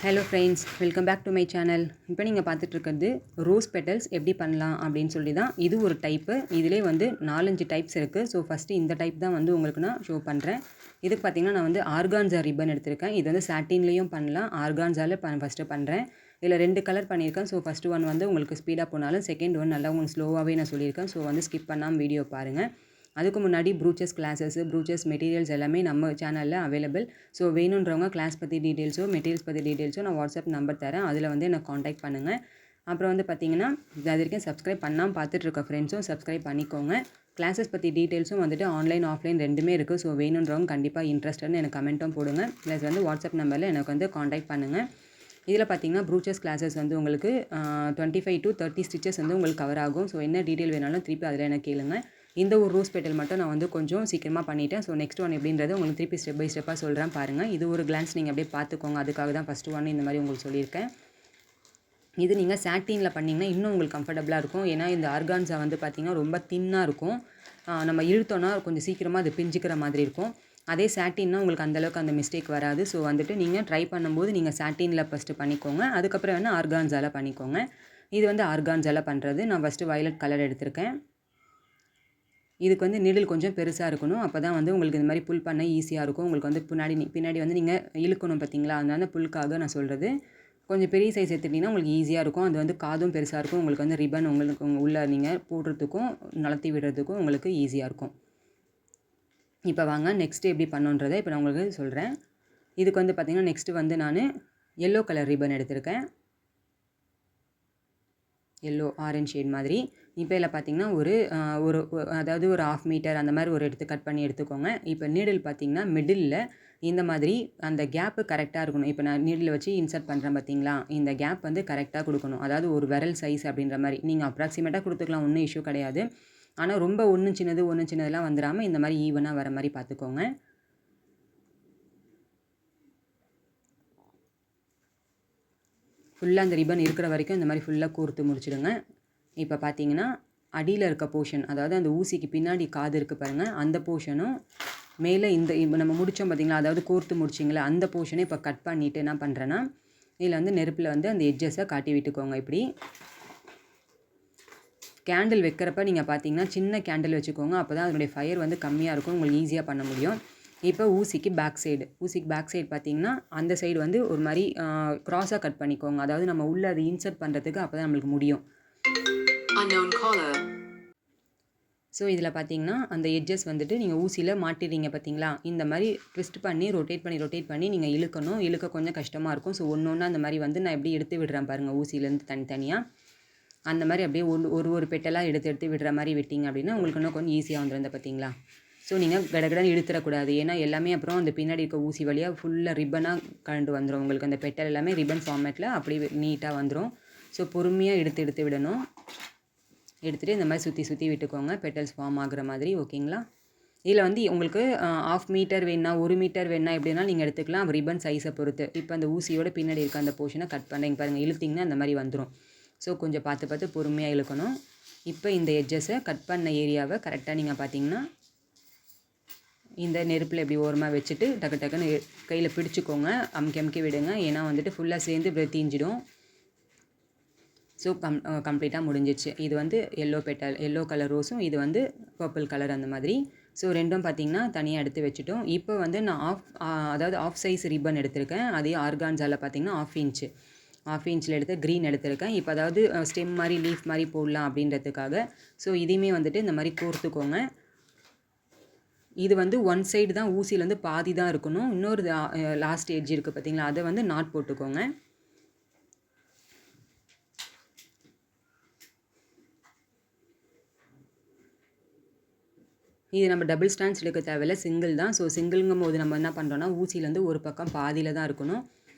Hello friends, welcome back to my channel. இப்போ நீங்கள் பார்த்துட்ருக்கிறது rose petals எப்படி பண்ணலாம் அப்படின்னு சொல்லி தான். இது ஒரு டைப்பு. இதிலே வந்து 4-5 டைப்ஸ் இருக்குது. ஸோ ஃபஸ்ட்டு இந்த டைப் தான் வந்து உங்களுக்கு நான் ஷோ பண்ணுறேன். இதுக்கு பார்த்திங்கன்னா நான் வந்து ஆர்கான்ஸா ரிப்பன் எடுத்திருக்கேன். இது வந்து சாட்டின்லேயும் பண்ணலாம், ஆர்கான்ஸாவில் ஃபஸ்ட்டு பண்ணுறேன். இதில் 2 கலர் பண்ணியிருக்கேன். ஸோ ஃபஸ்ட்டு ஒன் வந்து உங்களுக்கு ஸ்பீடாக போனாலும், செகண்ட் ஒன் நல்லா உங்களுக்கு ஸ்லோவாகவே நான் சொல்லியிருக்கேன். ஸோ வந்து ஸ்கிப் பண்ணாமல் வீடியோ பாருங்கள். அதுக்கு முன்னாடி ப்ரூச்சஸ் கிளாஸஸ், ப்ரூச்சஸ் மெட்டீரியல்ஸ் எல்லாமே நம்ம சேனலில் அவைலபிள். ஸோ வேணுன்றவங்க கிளாஸ் பற்றி டீட்டெயில்ஸோ மெட்டீரியல்ஸ் பற்றி டீட்டெயில்ஸோ நான் வாட்ஸ்அப் நம்பர் தரேன். அதில் வந்து எனக்கு காண்டாக்ட் பண்ணுங்கள். அப்புறம் வந்து பார்த்திங்கன்னா, இது வரைக்கும் சப்ஸ்கிரைப் பண்ணாமல் பார்த்துட்ருக்க ஃப்ரெண்ட்ஸும் சப்ஸ்கிரைப் பண்ணிக்கோங்க. கிளாஸஸ் பற்றி டீட்டெயில்ஸும் வந்துட்டு ஆன்லைன் ஆஃப்லைன் ரெண்டுமே இருக்குது. ஸோ வேணுன்றவங்க கண்டிப்பாக இன்ட்ரெஸ்ட்னு எனக்கு கமெண்ட்டும் போடுங்க. ப்ளஸ் வந்து வாட்ஸ்அப் நம்பரில் எனக்கு வந்து காண்டாக்ட் பண்ணுங்கள். இதில் பார்த்திங்கன்னா ப்ரூச்சஸ் கிளாஸஸ் வந்து உங்களுக்கு 25 to 30 ஸ்டிச்சஸ் வந்து உங்களுக்கு கவர் ஆகும். ஸோ என்ன டீட்டெயில் வேணாலும் திருப்பி அதில் எனக்கு கேளுங்க. இந்த ஒரு ரோஸ் பெட்டல் மட்டும் நான் வந்து கொஞ்சம் சீக்கிரமாக பண்ணிட்டேன். ஸோ நெக்ஸ்ட் ஒன் எப்படின்றது உங்களுக்கு திருப்பி ஸ்டெப் பை ஸ்டெப்பாக சொல்கிறேன் பாருங்கள். இது ஒரு கிளான்ஸ் நீங்கள் அப்படியே பார்த்துக்கோங்க. அதுக்காக தான் ஃபஸ்ட்டு ஒன் இந்த மாதிரி உங்களுக்கு சொல்லியிருக்கேன். இது நீங்கள் சாட்டினில் பண்ணிங்கன்னா இன்னும் உங்களுக்கு கம்ஃபர்டபுளாக இருக்கும். ஏன்னா இந்த ஆர்கான்ஸா வந்து பார்த்திங்கன்னா ரொம்ப தின்னாக இருக்கும். நம்ம இழுத்தோன்னா கொஞ்சம் சீக்கிரமாக அது பிஞ்சிக்கிற மாதிரி இருக்கும். அதே சாட்டின்னா உங்களுக்கு அந்தளவுக்கு அந்த மிஸ்டேக் வராது. ஸோ வந்துட்டு நீங்கள் ட்ரை பண்ணும்போது நீங்கள் சாட்டினில் ஃபஸ்ட்டு பண்ணிக்கோங்க. அதுக்கப்புறம் வேணால் ஆர்கான்ஸாவில் பண்ணிக்கோங்க. இது வந்து ஆர்கான்ஸாவில் பண்ணுறது. நான் ஃபஸ்ட்டு வயலட் கலர் எடுத்திருக்கேன். இதுக்கு வந்து நீடில் கொஞ்சம் பெருசாக இருக்கணும். அப்போ தான் வந்து உங்களுக்கு இந்த மாதிரி புல் பண்ண ஈஸியாக இருக்கும். உங்களுக்கு வந்து பின்னாடி வந்து நீங்கள் இழுக்கணும் பார்த்தீங்களா, அதனால புல்லுக்காக நான் சொல்கிறது. கொஞ்சம் பெரிய சைஸ் எடுத்துட்டிங்கன்னா உங்களுக்கு ஈஸியாக இருக்கும். அது வந்து காதும் பெருசாக இருக்கும். உங்களுக்கு வந்து ரிப்பன் உங்களுக்கு உள்ளே நீங்கள் போடுறதுக்கும் நலத்தி விடுறதுக்கும் உங்களுக்கு ஈஸியாக இருக்கும். இப்போ வாங்க நெக்ஸ்ட்டு எப்படி பண்ணுன்றதை இப்போ நான் உங்களுக்கு சொல்கிறேன். இதுக்கு வந்து பார்த்திங்கன்னா நெக்ஸ்ட்டு வந்து நான் எல்லோ கலர் ரிப்பன் எடுத்திருக்கேன். எல்லோ ஆரஞ்ச் ஷேட் மாதிரி. இப்போ இதில் பார்த்திங்கன்னா ஒரு அதாவது ஒரு 1/2 மீட்டர் அந்த மாதிரி ஒரு கட் பண்ணி எடுத்துக்கோங்க. இப்போ நீடில் பார்த்திங்கன்னா மிடிலில் இந்த மாதிரி அந்த கேப்பு கரெக்டாக இருக்கணும். இப்போ நான் நீடில் வச்சு இன்சர்ட் பண்ணுறேன் பார்த்திங்களா, இந்த கேப் வந்து கரெக்டாக கொடுக்கணும். அதாவது ஒரு விரல் சைஸ் அப்படின்ற மாதிரி நீங்கள் அப்ராக்சிமேட்டாக கொடுத்துக்கலாம், ஒன்றும் இஷ்யூ கிடையாது. ஆனால் ரொம்ப ஒன்று சின்னதெல்லாம் வந்துடாமல் இந்த மாதிரி ஈவனாக வர மாதிரி பார்த்துக்கோங்க. ஃபுல்லாக அந்த ரிப்பன் இருக்கிற வரைக்கும் இந்த மாதிரி ஃபுல்லாக கோர்த்து முடிச்சிடுங்க. இப்போ பார்த்தீங்கன்னா அடியில் இருக்க போர்ஷன், அதாவது அந்த ஊசிக்கு பின்னாடி காது இருக்குது பாருங்கள், அந்த போர்ஷனும் மேலே இப்போ நம்ம முடித்தோம் பார்த்திங்களா, அதாவது கோர்த்து முடிச்சிங்களா அந்த போர்ஷனை இப்போ கட் பண்ணிவிட்டு என்ன பண்ணுறேன்னா, இதில் வந்து நெருப்பில் வந்து அந்த எட்ஜஸை காட்டி விட்டுக்கோங்க. இப்படி கேண்டில் வைக்கிறப்ப நீங்கள் பார்த்தீங்கன்னா சின்ன கேண்டில் வச்சுக்கோங்க. அப்போ தான் அதனுடைய ஃபயர் வந்து கம்மியாக இருக்கும், உங்களுக்கு ஈஸியாக பண்ண முடியும். இப்போ ஊசிக்கு பேக் சைடு பார்த்தீங்கன்னா அந்த சைடு வந்து ஒரு மாதிரி க்ராஸாக கட் பண்ணிக்கோங்க. அதாவது நம்ம உள்ளே அதை இன்சர்ட் பண்ணுறதுக்கு அப்போ தான் நம்மளுக்கு முடியும். ஸோ இதில் பார்த்தீங்கன்னா அந்த எட்ஜஸ் வந்துட்டு நீங்கள் ஊசியில் மாட்டிடுறீங்க பார்த்தீங்களா, இந்த மாதிரி ட்விஸ்ட் பண்ணி ரொட்டேட் பண்ணி நீங்கள் இழுக்க கொஞ்சம் கஷ்டமாக இருக்கும். ஸோ ஒன்று அந்த மாதிரி வந்து நான் எப்படி எடுத்து விடுறேன் பாருங்கள், ஊசியிலேருந்து தனித்தனியாக அந்த மாதிரி அப்படியே ஒரு பெட்டலாக எடுத்து விடுற மாதிரி விட்டிங்க அப்படின்னா உங்களுக்கு இன்னும் கொஞ்சம் ஈஸியாக வந்துடும் பார்த்தீங்களா. ஸோ நீங்கள் கடகடன்னு இழுத்துடக்கூடாது. ஏன்னா எல்லாமே அப்புறம் அந்த பின்னாடி இருக்க ஊசி வழியாக ஃபுல்லாக ரிப்பனாக கலந்து வந்துடும். உங்களுக்கு அந்த பெட்டல் எல்லாமே ரிப்பன் ஃபார்மேட்டில் அப்படி நீட்டாக வந்துடும். ஸோ பொறுமையாக எடுத்து விடணும். எடுத்துகிட்டு இந்த மாதிரி சுற்றி விட்டுக்கோங்க, பெட்டல்ஸ் ஃபார்ம் ஆகுற மாதிரி. ஓகேங்களா. இதில் வந்து உங்களுக்கு 1/2 மீட்டர் வேணா 1 மீட்டர் வேணா எப்படின்னா நீங்கள் எடுத்துக்கலாம், ரிப்பன் சைஸை பொறுத்து. இப்போ அந்த ஊசியோட பின்னாடி இருக்க அந்த போர்ஷனை கட் பண்ணுறீங்க பாருங்கள், இழுத்திங்கன்னா அந்த மாதிரி வந்துடும். ஸோ கொஞ்சம் பார்த்து பொறுமையாக இழுக்கணும். இப்போ இந்த எட்ஜஸை கட் பண்ண ஏரியாவை கரெக்டாக நீங்கள் பார்த்தீங்கன்னா இந்த நெருப்பில் எப்படி ஓரமாக வச்சுட்டு டக்குன்னு கையில் பிடிச்சிக்கோங்க, அமுக்கி விடுங்க. ஏன்னா வந்துட்டு ஃபுல்லாக சேர்ந்து இப்படி தீஞ்சிடும். ஸோ கம்ப்ளீட்டாக முடிஞ்சிச்சு. இது வந்து எல்லோ கலர் ரோஸும், இது வந்து பர்பிள் கலர் அந்த மாதிரி. ஸோ ரெண்டும் பார்த்திங்கன்னா தனியாக எடுத்து வச்சுட்டோம். இப்போ வந்து நான் அதாவது ஆஃப் சைஸ் ரிப்பன் எடுத்திருக்கேன். அதே ஆர்கான்ஸாவில் பார்த்திங்கன்னா 1/2 இன்ச்சில் எடுத்து க்ரீன் எடுத்திருக்கேன். இப்போ அதாவது ஸ்டெம் மாதிரி லீஃப் மாதிரி போடலாம் அப்படின்றதுக்காக. ஸோ இதையுமே வந்துட்டு இந்த மாதிரி கோர்த்துக்கோங்க. இது வந்து ஒன் சைடு தான் ஊசியிலேருந்து பாதி தான் இருக்கணும். இன்னொரு லாஸ்ட் எட்ஜ் இருக்குது பார்த்தீங்களா, அதை வந்து நாட் போட்டுக்கோங்க. இது நம்ம டபுள் ஸ்டாண்ட்ஸ் எடுக்க தேவையில்லை, சிங்கிள் தான். ஸோ சிங்கிள்ங்கும் போது நம்ம என்ன பண்ணுறோன்னா ஊசியிலேருந்து ஒரு பக்கம் பாதியில் தான் இருக்கணும்.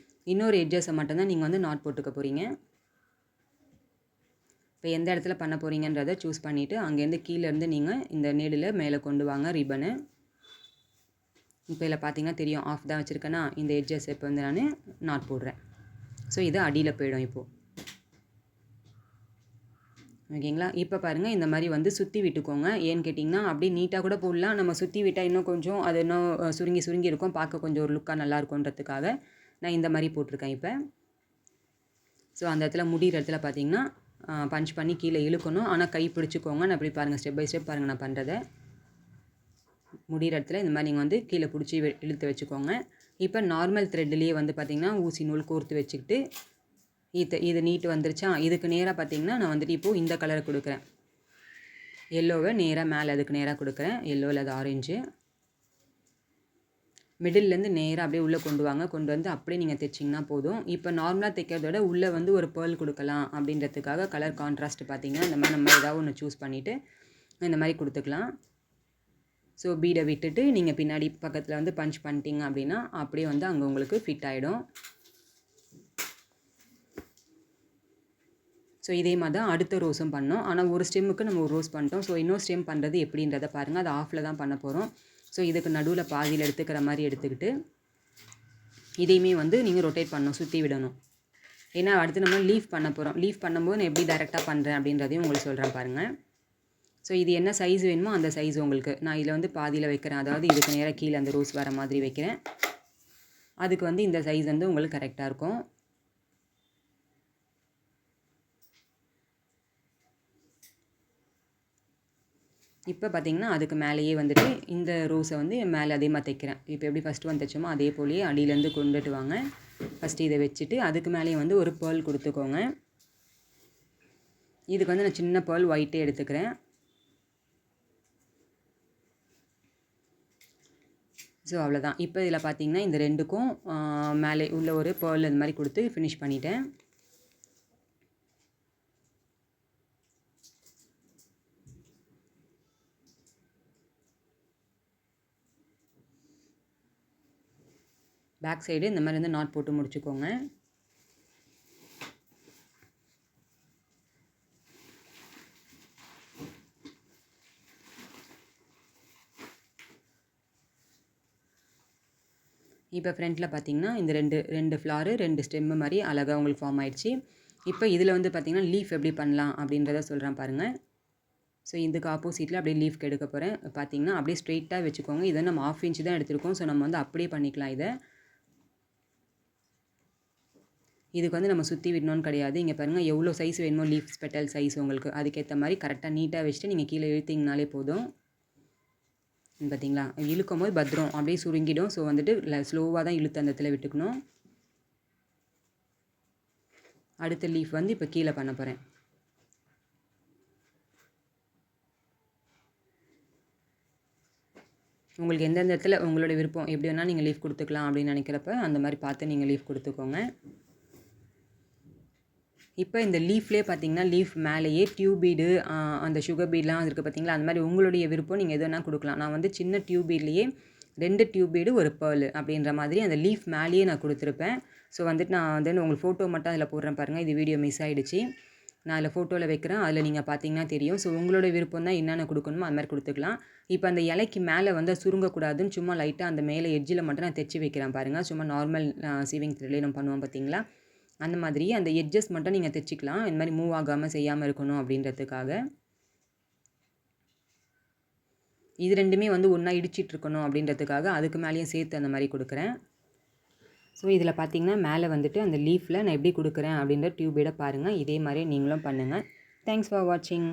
இன்னொரு எட்ஜஸை மட்டும்தான் நீங்கள் வந்து நாட் போட்டுக்க போகிறீங்க. இப்போ எந்த இடத்துல பண்ண போகிறீங்கன்றதை சூஸ் பண்ணிவிட்டு அங்கேருந்து கீழேருந்து நீங்கள் இந்த நீடில் மேலே கொண்டு வாங்க ரிப்பனு. இப்போ இதில் பார்த்தீங்கன்னா தெரியும், ஆஃப் தான் வச்சுருக்கேன்னா இந்த எட்ஜஸ் இப்போ வந்து நான் நாட் போடுறேன். ஸோ இது அடியில் போயிடும் இப்போது. ஓகேங்களா. இப்போ பாருங்கள் இந்த மாதிரி வந்து சுற்றி விட்டுக்கோங்க. ஏன்னு கேட்டிங்கன்னா அப்படியே நீட்டாக கூட போடலாம், நம்ம சுற்றி விட்டால் இன்னும் கொஞ்சம் அது இன்னும் சுருங்கி இருக்கும், பார்க்க கொஞ்சம் ஒரு லுக்காக நல்லாயிருக்குன்றதுக்காக நான் இந்த மாதிரி போட்டிருக்கேன் இப்போ. ஸோ அந்த இடத்துல முடிகிற இடத்துல பார்த்தீங்கன்னா பஞ்ச் பண்ணி கீழே இழுக்கணும். ஆனால் கை பிடிச்சிக்கோங்க. நான் இப்படி பாருங்கள், ஸ்டெப் பை ஸ்டெப் பாருங்கள் நான் பண்ணுறதை. முடிகிற இடத்துல இந்த மாதிரி நீங்கள் வந்து கீழே பிடிச்சி இழுத்து வச்சுக்கோங்க. இப்போ நார்மல் த்ரெட்லேயே வந்து பார்த்திங்கன்னா ஊசி நூல் கோர்த்து வச்சுக்கிட்டு இது நீட்டு வந்துருச்சா, இதுக்கு நேராக பார்த்திங்கன்னா நான் வந்துட்டு இப்போது இந்த கலரை கொடுக்குறேன். எல்லோவை நேராக மேலே அதுக்கு நேராக கொடுக்குறேன். எல்லோ இல்லை அது ஆரஞ்சு. மிடில்லேருந்து நேராக அப்படியே உள்ளே கொண்டு வாங்க. கொண்டு வந்து அப்படியே நீங்கள் தைச்சிங்கன்னா போதும். இப்போ நார்மலாக தைக்கிறத விட உள்ளே வந்து ஒரு பேர்ல் கொடுக்கலாம் அப்படின்றதுக்காக கலர் கான்ட்ராஸ்ட் பார்த்திங்கன்னா இந்த மாதிரி நம்ம ஏதாவது ஒன்று சூஸ் பண்ணிவிட்டு இந்த மாதிரி கொடுத்துக்கலாம். ஸோ பீடை விட்டுட்டு நீங்கள் பின்னாடி பக்கத்தில் வந்து பஞ்ச் பண்ணிட்டீங்க அப்படின்னா அப்படியே வந்து அங்கே உங்களுக்கு ஃபிட் ஆகிடும். ஸோ இதே மாதிரி தான் அடுத்த ரோஸும் பண்ணோம். ஆனால் ஒரு ஸ்டெம்முக்கு நம்ம ஒரு ரோஸ் பண்ணிட்டோம். ஸோ இன்னொரு ஸ்டெம் பண்ணுறது எப்படின்றத பாருங்கள். அது ஆஃபில் தான் பண்ண போகிறோம். ஸோ இதுக்கு நடுவில் பாதியில் எடுத்துக்கிற மாதிரி எடுத்துக்கிட்டு இதையுமே வந்து நீங்கள் ரொட்டேட் பண்ணணும், சுற்றி விடணும். ஏன்னா அடுத்து நம்ம லீஃப் பண்ண போகிறோம். லீஃப் பண்ணும்போது நான் எப்படி டைரெக்டாக பண்ணுறேன் அப்படின்றதையும் உங்களுக்கு சொல்கிறேன் பாருங்கள். ஸோ இது என்ன சைஸ் வேணுமோ அந்த சைஸ் உங்களுக்கு. நான் இதில் வந்து பாதியில் வைக்கிறேன். அதாவது இதுக்கு நேராக கீழே அந்த ரோஸ் வர மாதிரி வைக்கிறேன். அதுக்கு வந்து இந்த சைஸ் வந்து உங்களுக்கு கரெக்டாக இருக்கும். இப்போ பார்த்திங்கன்னா அதுக்கு மேலேயே வந்துட்டு இந்த ரோஸை வந்து மேலே அதே மாதிரி தைக்கிறேன். இப்போ எப்படி ஃபஸ்ட்டு வந்து தைச்சோமோ அதே போலேயே அடியிலேருந்து கொண்டுட்டு வாங்க. ஃபஸ்ட்டு இதை வச்சுட்டு அதுக்கு மேலேயே வந்து ஒரு பேர்ல் கொடுத்துக்கோங்க. இதுக்கு வந்து நான் சின்ன பேர்ல் ஒயிட்டே எடுத்துக்கிறேன். ஸோ அவ்வளோதான். இப்போ இதில் பார்த்திங்கன்னா இந்த ரெண்டுக்கும் மேலே உள்ள ஒரு பேர்ல் இந்த மாதிரி கொடுத்து ஃபினிஷ் பண்ணிட்டேன். பேக் சைடு இந்த மாதிரி வந்து நாட் போட்டு முடிச்சுக்கோங்க. இப்போ ஃப்ரண்ட்டில் பார்த்தீங்கன்னா இந்த ரெண்டு ஃப்ளாரு 2 ஸ்டெம்மு மாதிரி அழகாக உங்களுக்கு ஃபார்ம் ஆயிடுச்சு. இப்போ இதில் வந்து பார்த்திங்கன்னா லீஃப் எப்படி பண்ணலாம் அப்படின்றத சொல்கிறேன் பாருங்கள். ஸோ இதுக்கு ஆப்போசிட்டில் அப்படியே லீஃப்க்கு எடுக்க போகிறேன். பார்த்திங்கன்னா அப்படியே ஸ்ட்ரெயிட்டாக வச்சுக்கோங்க. இதை நம்ம 1/2 இன்ச் தான் எடுத்துருக்கோம். ஸோ நம்ம வந்து அப்படியே பண்ணிக்கலாம். இதுக்கு வந்து நம்ம சுற்றி விடணும்னு கிடையாது. இங்கே பாருங்கள் எவ்வளோ சைஸ் வேணுமோ லீஃப் பெட்டல் சைஸ் உங்களுக்கு அதுக்கேற்ற மாதிரி கரெக்டாக நீட்டாக வச்சுட்டு நீங்கள் கீழே இழுத்திங்கனாலே போதும். பார்த்தீங்களா, இழுக்கும் போது பத்திரம் அப்படியே சுருங்கிடும். ஸோ வந்துட்டு ஸ்லோவாக தான் இழுத்து அந்த இடத்துல விட்டுக்கணும். அடுத்த லீஃப் வந்து இப்போ கீழே பண்ண போகிறேன். உங்களுக்கு எந்தெந்த இடத்துல உங்களோட விருப்பம் எப்படி வேணால் நீங்கள் லீஃப் கொடுத்துக்கலாம் அப்படின்னு நினைக்கிறப்ப அந்த மாதிரி பார்த்து நீங்கள் லீஃப் கொடுத்துக்கோங்க. இப்போ இந்த லீஃப்லேயே பார்த்தீங்கன்னா லீஃப் மேலேயே டியூப் பீடு அந்த சுகர் பீட்லாம் இருக்குது பார்த்தீங்களா, அந்த மாதிரி உங்களுடைய விருப்பம் நீங்கள் எது வேணால் கொடுக்கலாம். நான் வந்து சின்ன டியூப் பீட்லேயே 2 டியூப் பீடு ஒரு பேர்ல் அப்படின்ற மாதிரி அந்த லீஃப் மேலேயே நான் கொடுத்துருப்பேன். ஸோ வந்துட்டு நான் வந்து உங்களுக்கு ஃபோட்டோ மட்டும் அதில் போடுறேன் பாருங்கள். இது வீடியோ மிஸ் ஆகிடுச்சு. நான் அதில் ஃபோட்டோவில் வைக்கிறேன். அதில் நீங்கள் பார்த்தீங்கன்னா தெரியும். ஸோ உங்களோட விருப்பம் தான் என்னென்ன கொடுக்கணுமோ அது மாதிரி கொடுத்துக்கலாம். இப்போ அந்த இலைக்கு மேலே வந்து சுருங்கக்கூடாதுன்னு சும்மா லைட்டாக அந்த மேலே எட்ஜில் மட்டும் நான் தைச்சி வைக்கிறேன் பாருங்கள். சும்மா நார்மல் சீவிங் த்ரெட்லேயே நம்ம பண்ணுவோம் பார்த்தீங்களா, அந்த மாதிரி அந்த எட்ஜஸ் மட்டும் நீங்கள் தைச்சிக்கலாம். இந்த மாதிரி மூவ் ஆகாமல் செய்யாமல் இருக்கணும் அப்படின்றதுக்காக. இது ரெண்டுமே வந்து ஒன்றா இடிச்சிட்ருக்கணும் அப்படின்றதுக்காக அதுக்கு மேலேயும் சேர்த்து அந்த மாதிரி கொடுக்குறேன். ஸோ இதில் பார்த்தீங்கன்னா மேலே வந்துட்டு அந்த லீஃபில் நான் எப்படி கொடுக்குறேன் அப்படின்ற டியூபேட பாருங்கள். இதே மாதிரி நீங்களும் பண்ணுங்கள். தேங்க்ஸ் ஃபார் வாட்சிங்.